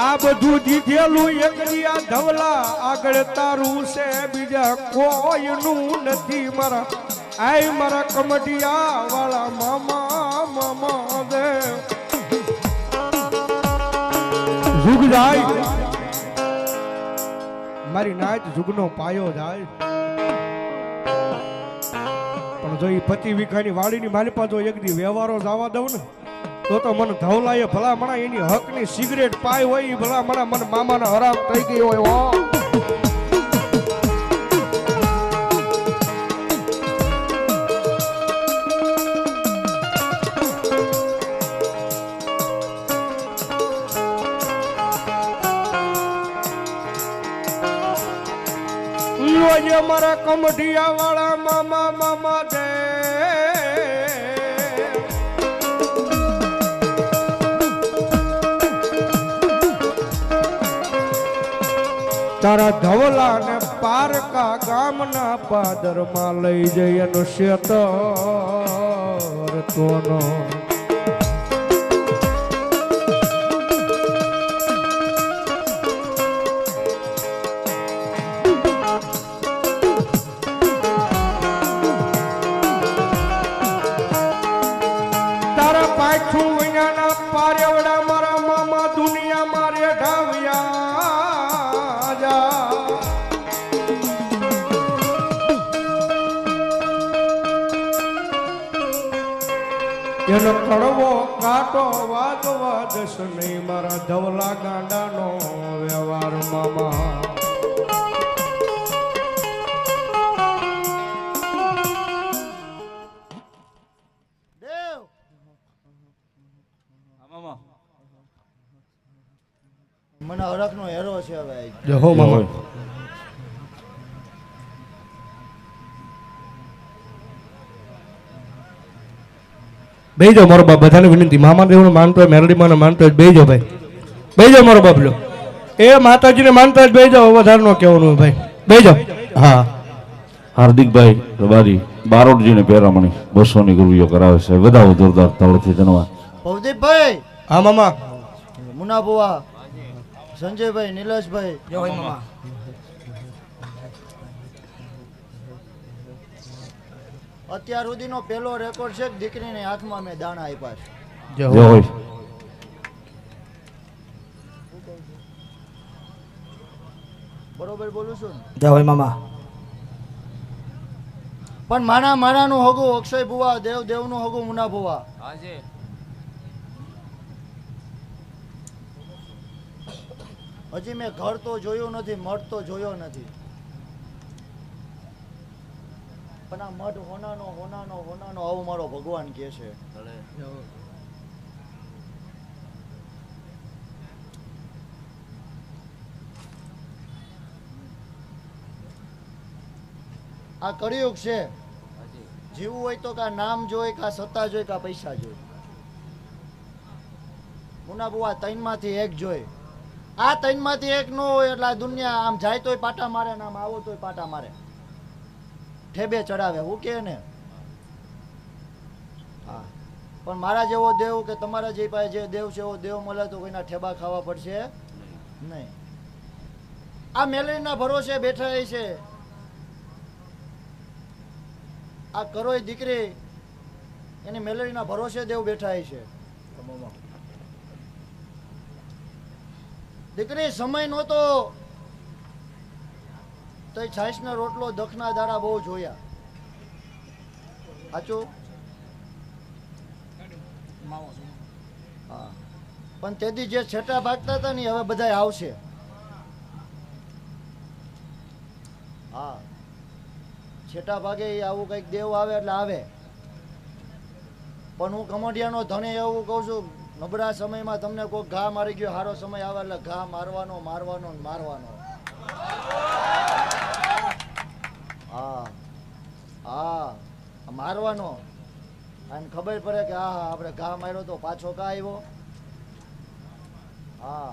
આ બધું દીધેલું એકડિયા ધવલા આગળ તારું છે બીજા કોઈનું નથી મારા આય મારા કમટિયા વાળા મામા મામા દે જુગ જાય મારી નાચ જુગનો પાયો જાય પણ જો એ 25 વીઘાની વાડીની મારી પાસે એક દી વ્યવહારો જવા દઉં ને તો મને ધવલાએ ભલામણા એની હકની સિગરેટ પાઈ હોય એ ભલામણા મને મામાના હરામ થઈ ગઈ હોય હો મારા કમઢિયા વાળા મામા મામા દે તારા ધવલા ને પારકા ગામના પાદરમાં લઈ જઈ એનો શેતર તોનો પાછું વિનાના પારેવડા મારા મામા દુનિયા મારે ઢાવ્યા જા એનો કડવો કાટો વાગવા દસ નહીં મારા ધવલા ગાંડાનો વ્યવહાર મામા મને હરખનો હેરો છે હવે જય હો મામા બેજો મારો બાપ બધાને વિનંતી મામા દેવને માનતો હોય મેરડી માને માનતો હોય બેજો ભાઈ બેજો મારો બાપ લો એ માતાજીને માનતો હોય બેજો વધારે નો કહેવાનું ભાઈ બેજો હા હાર્દિકભાઈ રબારી બારોટજીને પેરામણી 200 ની ગુરુઓ કરાવે છે વધાવો જોરદાર તાળથી ધન્યવાદ ભવદીપભાઈ હા મામા મુના બુવા સંજયભાઈ નિલેશભાઈ જય હોય મામા અત્યાર સુધીનો પહેલો રેકોર્ડ છે દીકરીની આંખમાં મેં દાણા આપ્યા છે જય જય હો હોય બરોબર બોલું છું ને જય હોય મામા પણ માણાનું હગું અક્ષય બુવા દેવનું હગું મુના બુવા હજી મેં ઘર તો જોયું નથી મઠ તો જોયો નથી પણ આ મઠ હોનાનો આવું મારો ભગવાન કહે છે આ કળિયુગ છે જીવવું હોય તો કા નામ જોઈ કા સત્તા જોઈ કા પૈસા જોઈ મુના બુવા 3 માંથી એક જોઈ આ 3 માંથી એક નો હોય એટલે આ દુનિયા આમ જાય તોય પાટા મારે ને આમ આવો તોય પાટા મારે ઠેબે ચડાવે હું કે ને હા પણ મારા જેવો દેવ કે તમારા જે પાસે જે દેવ છે એવો દેવ મળે તો કોઈના ઠેબા ખાવા પડશે નહીં આ મેલડીના ભરોસે બેઠા છે આ કરોય દીકરી એની મેલડીના ભરોસે દેવ બેઠા છે દીકરી સમય નહોતો તો એ છાશનો રોટલો દખના દાડા બહુ જોયા સાચું હા પણ તેથી જે છેટા ભાગતા હતા ને હવે બધા આવશે હા છેટા ભાગે એ આવું કંઈક દેવ આવે એટલે આવે પણ હું કમોડિયાનો ધણે એવું કહું છું નબળા સમયમાં તમને કોઈ ઘા મારી ગયો સારો સમય આવે એટલે ઘા મારવાનો હા હા મારવાનો અને ખબર પડે કે હા આપણે ઘા માર્યો તો પાછો કા આવ્યો હા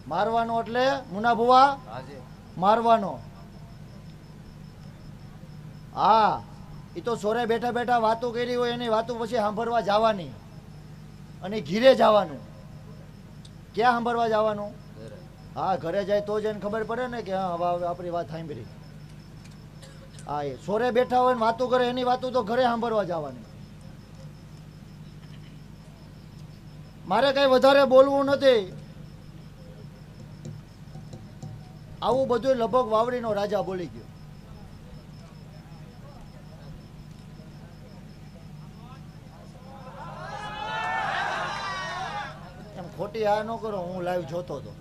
મારવાનો એટલે મુના ભુવા મારવાનો હા એ તો સોરે બેઠા બેઠા વાતો કરી હોય એની વાતો પછી સાંભળવા જવાની અને ઘીરે જવાનું ક્યાં સાંભળવા જવાનું હા ઘરે જાય તો જ એને ખબર પડે ને કે હા હવે આપણી વાત સાંભળી હા એ સોરે બેઠા હોય ને વાતો કરે એની વાતો તો ઘરે સાંભળવા જવાની. મારે કઈ વધારે બોલવું નથી. આવું બધું લગભગ વાવડીનો રાજા બોલી ગયો. એમ ખોટી આ ન કરો, હું લાઈવ જોતો હતો.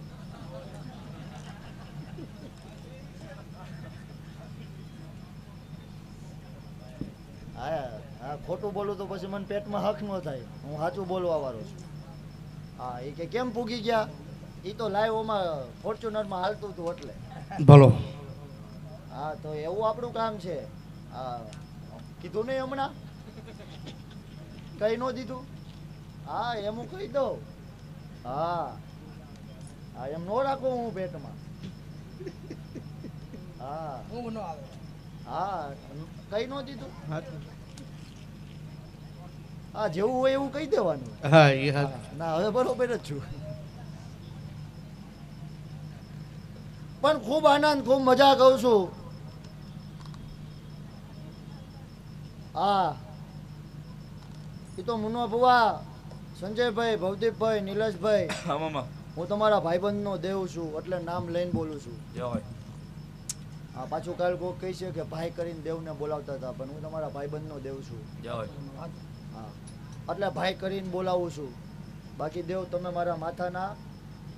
હા ખોટું બોલું તો પછી મને પેટમાં હક ન થાય. હું સાચું બોલવા વાળો છું. હા એ કે કેમ પૂગી ગયા, એ તો લાઈવ ઓમાં ફોર્ચ્યુનરમાં હાલતું હતું એટલે. ભલો હા તો એવું આપણું કામ છે. હા કીધું નહીં હમણાં, કઈ ન દીધું. હા એમ હું કહી દઉં. હા હા એમ નો રાખું હું પેટમાં. હા હા કઈ ન દીધું. હા જેવું હોય એવું કહી દેવાનું. ના હવે બરોબર જ છું. પણ ખૂબ આનંદ, ખૂબ મજા કહું છું. હા એ તો મુન્નો ભુવા, સંજયભાઈ, ભવદીપભાઈ, નિલેશભાઈ, હું તમારા ભાઈબંધનો દેવ છું એટલે નામ લઈને બોલું છું. હા પાછું કાલ કોઈ કહી છે કે ભાઈ કરીને દેવને બોલાવતા હતા, પણ હું તમારા ભાઈબંધનો દેવ છું. હા એટલે ભાઈ કરીને બોલાવું છું. બાકી દેવ તમે મારા માથાના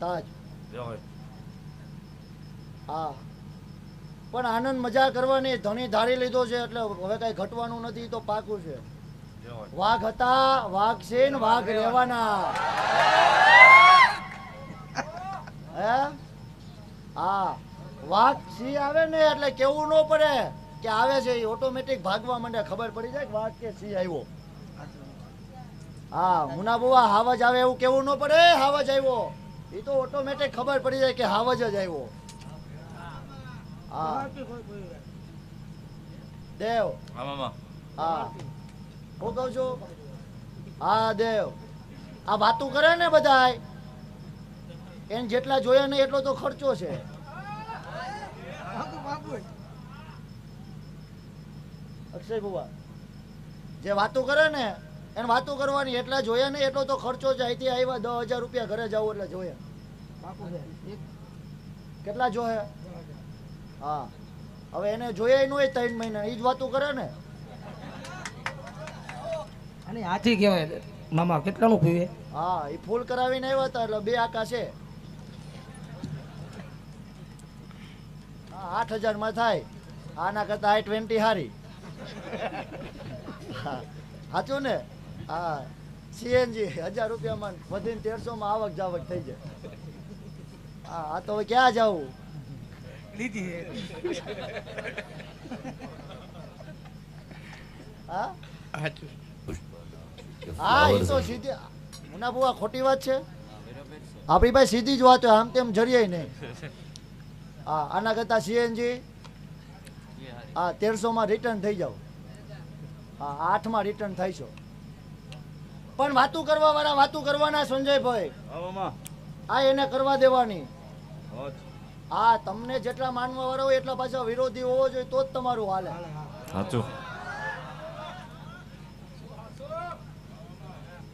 તાજ. હા પણ આનંદ મજા કરવાની, ધણી ધારી લીધો છે એટલે હવે કઈ ઘટવાનું નથી, તો પાકું છે. વાઘ હતા, વાઘ છે ને વાઘ રહેવાના. હે હા વાઘ સિંહ આવે ને એટલે કેવું ન પડે કે આવે છે, એ ઓટોમેટિક ભાગવા માંડે, ખબર પડી જાય કે વાઘ કે સિંહ આવ્યો. હા મુના બુવા હાવજ આવે એવું કેવું ન પડે હાવજ આવ્યો, એ તો ઓટોમેટિક ખબર પડી જાય કે હાવજ જ આવ્યો. હા દેવ. હા હું કહું છું. હા દેવ આ વાતું કરે ને બધાય એને જેટલા જોયા ને એટલો તો ખર્ચો છે. અક્ષય બુવા જે વાતો કરે ને એને વાતો કરવાની, એટલા જોયા ને એટલો તો ખર્ચો છે. અહીંથી આવ્યા 10,000 રૂપિયા ઘરે જવું એટલે જોયા કેટલા જોહે. હા હવે એને જોયા ન હોય 3 મહિના, એ જ વાતો કરે ને. અને હાથી કહેવાય મામા, કેટલાનું પીવે. હા એ ફૂલ કરાવીને આવ્યા હતા એટલે 2 આકા છે. 8,000 માં થાય. આના કરતા I-20 હારી. સાચું ને. હા સીએનજી 1000 રૂપિયામાં વધીને 1300 માં આવક જાવક થઈ જાય. હા આ તો હવે ક્યાં જવું. હા હા એ તો સીધી મુના બુવા ખોટી વાત છે. આપણી પાસે સીધી જ વાત હોય, આમ તેમ જરીએ નહીં. હા આના કરતા સીએનજી હા 1300 માં રિટર્ન થઈ જાવ. હા 8 માં રિટર્ન થાય છો. પણ વાતું કરવા વાળા વાતું કરવાના સંજયભાઈ. આ એને કરવા દેવાની. હા તમને જેટલા માનવા વાળા હોય એટલા પાછા વિરોધી હોવો જોઈએ તો જ તમારું હાલે. સાચું.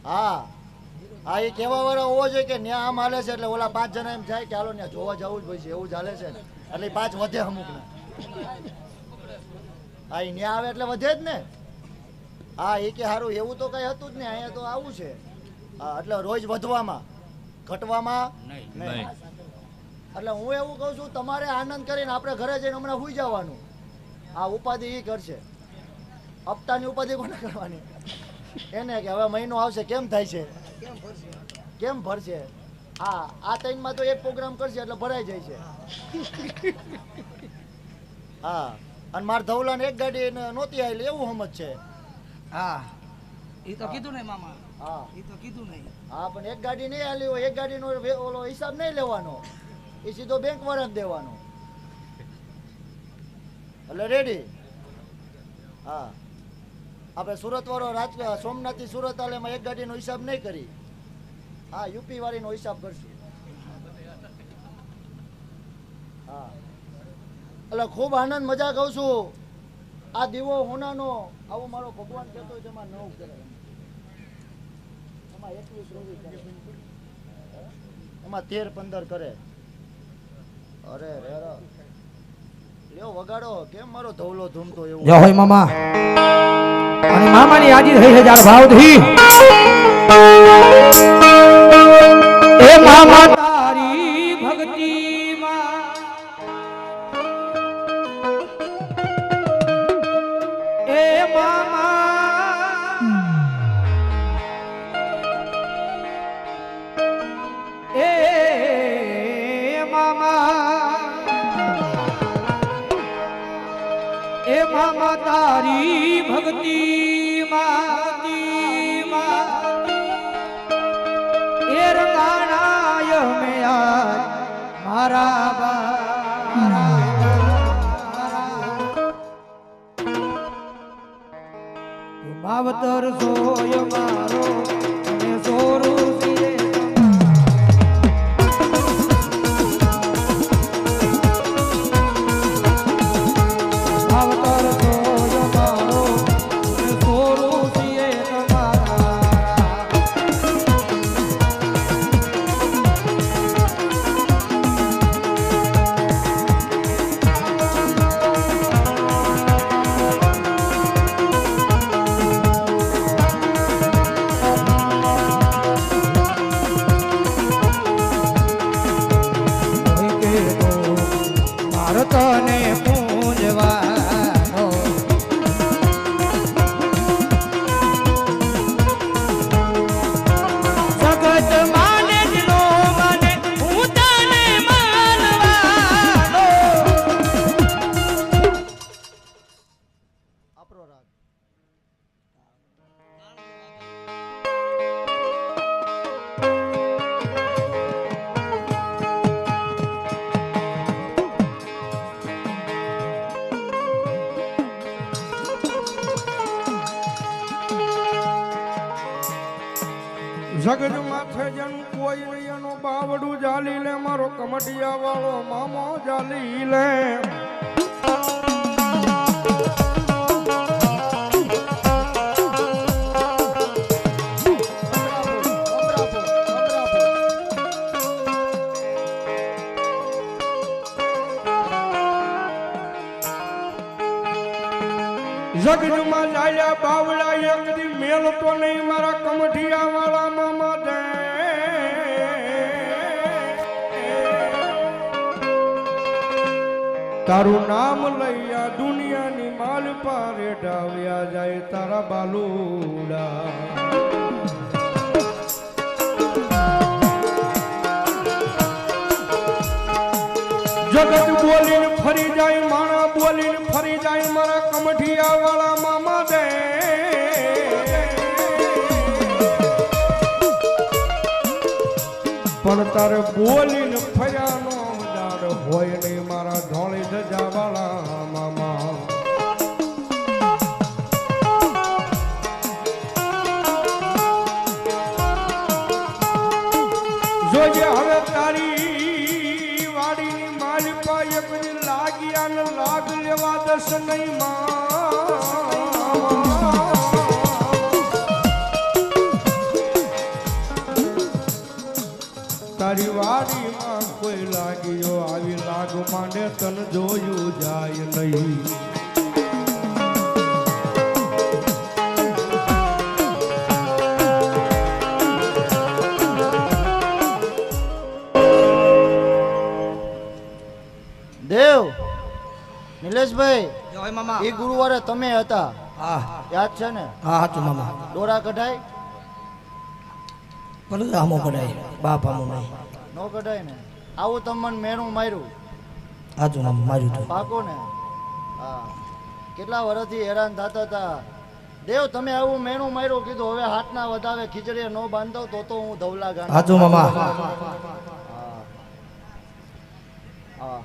હા હા એ કહેવા વાળા હોવો જોઈએ કે ન્યા આમ હાલે છે એટલે ઓલા 5 જણા એમ જાય કે હાલો ન્યા જોવા જવું જ હોય છે, એવું જ હાલે છે ને એટલે 5 વધે અમુક ને. હા એ ન્યા આવે એટલે વધે જ ને. હા એ કે સારું એવું તો કઈ હતું જ ને, અહીંયા તો આવું છે. હા એટલે રોજ વધવામાં ઘટવામાં નહીં. એટલે હું એવું કહું છું તમારે આનંદ કરીને આપણે ઘરે જઈને હમણાં સુઈ જવાનું. આ ઉપાધિ એ કરશે. હપ્તાની ઉપાધિ કોને કરવાની એને કે હવે મહિનો આવશે કેમ થાય છે, કેમ ભરશે. હા આ 3 માં તો એક પ્રોગ્રામ કરશે એટલે ભરાઈ જાય છે. હા અને માર ધવલાને એક ગાડી નહોતી આવેલી એવું સમજ છે. હા એ તો કીધું ને મામા. હા એ તો કીધું નહીં. હા પણ એક ગાડી નહીં આલી હોય, એક ગાડીનો ઓલો હિસાબ નહીં લેવાનો, એ સીધો બેંક વાળાને દેવાનો. એટલે રેડી. હા આપણે સુરત વાળો સોમનાથ થી સુરત આલે એમાં એક ગાડીનો હિસાબ નહીં કરી. હા યુપી વાળીનો હિસાબ કરશું. હા એટલે ખૂબ આનંદ મજા કહું છું. આ દીવો હોનાનો આવો મારો ભગવાન કહેતો હોય તેમાં 9 કરે, એમાં 21 કરે, એમાં 13-15 કરે. અરે રે લ્યો વગાડો, કેમ મારો ધવલો ધૂમતો એવું. જય હોય મામા. અને મામાની આજી થઈ 1000 ભાવથી. એ મામા તારી ભક્તિમાં એ મામા એ મામા તારી ભક્તિમાં એ રંગાણાય મે આજ મારા માવતર સોય મારો અને સોરું સિરે માવતર સોય મારો અને સોરું સિરે તને પૂજવાનો જગત માને જ નો માને હું તને માનવાનો. આપણો રાગ જગત માથે જન કોઈ નહીં એનો બાવડું જાલી લે, મારો કમટિયા વાળો મામો જાલી લે. જગજમાં જાયા બાવળા એક દી મેલ તો નહીં મારા કમઠિયા વાળા મામા દે. તારું નામ લઈ આ દુનિયાની માલ પારે ઢાવ્યા જાય તારા બાલુડા. જગત બોલીને ફરી જાય, માણા બોલીને ફરી જાય મારા કમઠિયા વાળા મામા દે. પણ તારે બોલીને ફર્યાનો દાડ હોય નહીં મારા ધોળી ધજા વાળા મામા. જોજે હવે તારી વાડીની માલિકા એક લાગ્યા ને લાગ લેવા દસ નહીં તારી વાડીમાં કોઈ લાગ્યો આવી લાગ માંડે તન જોયું જાય નહીં. દેવ નિલેશભાઈ, જય હોય મામા. એ ગુરુવારે તમે હતા, હા યાદ છે ને? હા હાચું મામા. દોરા કઢાય ભલે આમો કઢાય બાપ આમો નહીં. નો કઢાય ને? આવું તમને મેણું માર્યું હાચું મામા માર્યું તો. પાકો ને? હા. કેટલા વર્ષથી હેરાન થતા હતા. દેવ તમે આવું મેણું માર્યું, કીધું હવે હાથના વધાવે ખીચડીએ નો બાંધો તો હું ધવલા ગાંઠ. હાચું મામા. હા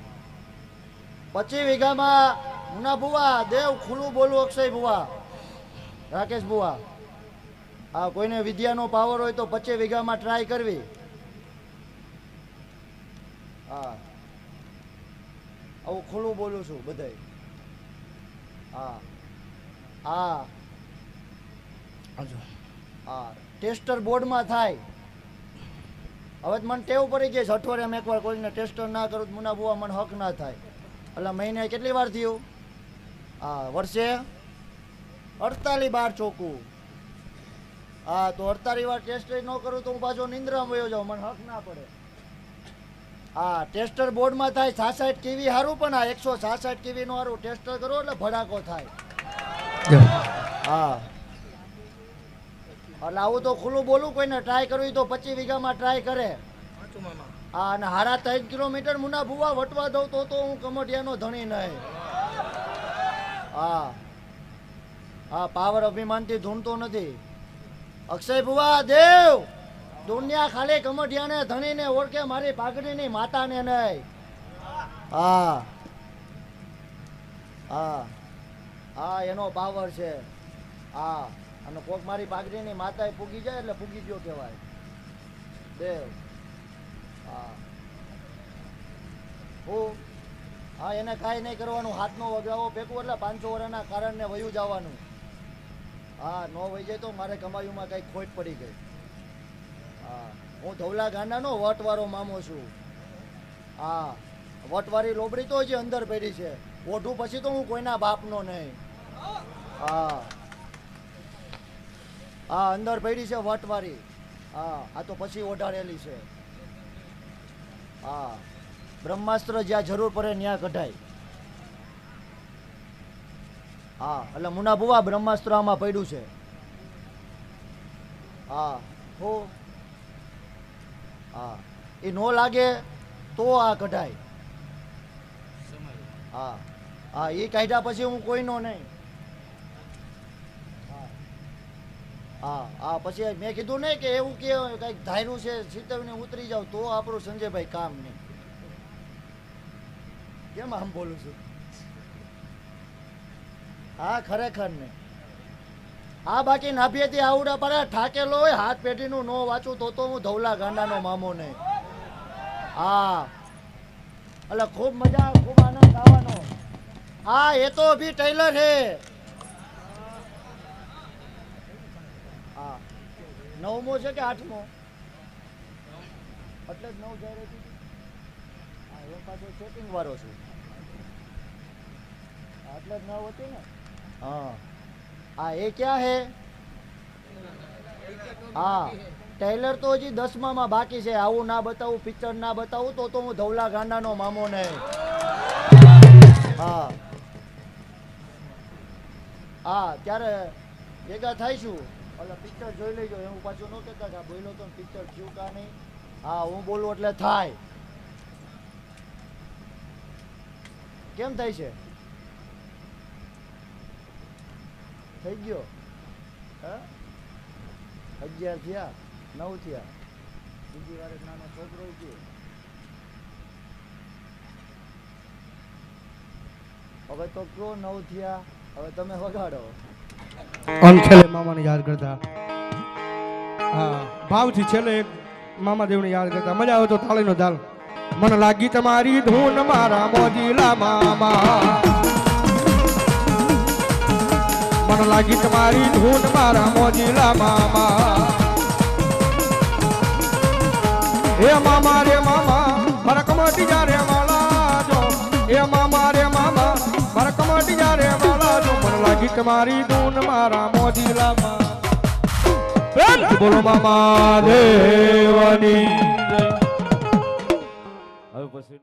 25 વીઘામાં મુના બુવા, દેવ ખુલ્લું બોલું અક્ષય બુવા, રાકેશ બુવા, આ કોઈને વિદ્યાનો પાવર હોય તો 25 વીઘામાં ટ્રાય કરવી. હા આવું ખુલ્લું બોલું છું બધાય. હા હા હા ટેસ્ટર બોર્ડમાં થાય. હવે તો મને ટેવ પડી ગઈ છે, અઠવાડિયામાં એકવાર કોઈને ટેસ્ટર ના કરું તો મુના બુવા મને હક ના થાય. એટલે મહિને કેટલી વાર થયું? હા વર્ષે 48 બાર ચોખ્ખું. હા તો 48 વાર ટેસ્ટર ન કરું તો હું પાછો નિંદ્રામાં વયો જાઉં, મને હક ના પડે. હા ટેસ્ટર બોર્ડમાં થાય. 66 કેવી સારું, પણ આ 166 કેવી નો સારું. ટેસ્ટર કરો એટલે ભડાકો થાય. હા એટલે આવું તો ખુલ્લું બોલું, કોઈને ટ્રાય કરવી તો 25 વીઘામાં ટ્રાય કરે. હા અને 3.5 કિલોમીટર મુના ભુવા વટવા દઉં તો હું કમોડિયાનો ધણી નહીં. હા હા પાવર અભિમાનથી ધૂણતો નથી. અક્ષય ભુવા દેવ દુનિયા ખાલી કમોડિયાને ધણીને ઓળખે, મારી પાઘડીની માતાને નહીં. હા હા હા એનો પાવર છે. હા અને કોક મારી પાઘડીની માતાએ પૂગી જાય એટલે પૂગી ગયો કહેવાય. દેવ હા હું હા એને કાંઈ નહીં કરવાનું. હાથનો વગાવો ફેંકવો એટલે 500 વર્ષના કારણને વયું જવાનું. હા નો વહી જાય તો મારે કમાયુમાં કંઈક ખોટ પડી ગઈ. હા હું ધવલા ગાંડાનો વટવાળો મામો છું. હા વટવાળી લોબડી તો હજી અંદર પડી છે. ઓઢું પછી તો હું કોઈના બાપનો નહીં. હા હા અંદર પડી છે વટવાળી. હા આ તો પછી ઓઢાડેલી છે. હા બ્રહ્માસ્ત્ર જ્યાં જરૂર પડે ત્યાં કઢાય. હા એટલે મુના બુવા બ્રહ્માસ્ત્ર આમાં પડ્યું છે. હા હો હા એ નો લાગે તો આ કઢાય. હા હા એ કાઢ્યા પછી હું કોઈનો નહીં. હા હા પછી મેં કીધું નહીં કે એવું કે કંઈક ધાર્યું છે ચેતવને ઉતરી જાવ તો આપણું સંજયભાઈ કામ નહીં. કેમ આમ બોલું છું? હા ખરેખર ને. હા બાકી નાભીએથી આવડા પડે ઠાકેલો હોય હાથ પેઢીનું નો વાંચું તો હું ધવલા ગાંડાનો મામો નહીં. હા એટલે ખૂબ મજા, ખૂબ આનંદ આવવાનો. હા એ તો અભી ટેલર હે. હા 9મો છે કે 8મો? એટલે જ 9 જાય રહી. હા એ પાછો ચેકિંગ વાળો છું. એટલે જ 9 હતી ને. હા હા એ ક્યાં હે? હા ટેલર તો હજી 10મામાં બાકી છે. આવું ના બતાવું, પિક્ચર ના બતાવું તો હું ધવલા ગાંડાનો મામો નહીં. હા હા ત્યારે ભેગા થાઈશું. એટલે પિક્ચર જોઈ લેજો. એવું પાછું ન કહેતા કે બોલ્યો તો પિક્ચર થયું કા નહીં. હા હું બોલું એટલે થાય. કેમ થાય છે? થઈ ગયો? હા 11 થયા, 9 થયા. બીજી વાર નાનો છોકરો છે. હવે તો કયો 9 થયા, હવે તમે વગાડો. અનખેલે મામાને યાદ કરતા. હા ભાવથી છેલ્લે એક મામા દેવને યાદ કરતા. મજા આવે તો તાળીનો તાલ. મને લાગી તમારી ધૂન મારા મોજીલા મામા. મને લાગી તમારી ધૂન મારા મોજીલા મામા. હે મામા રે મામા મારા કમાટી જા રે માલા જો. હે મામા રે મામા મારા કમાટી જા રે માલા જો. મને લાગી તમારી ધૂન મારા મોજીલા મામા. બોલો મામા દેવની. હવે પછી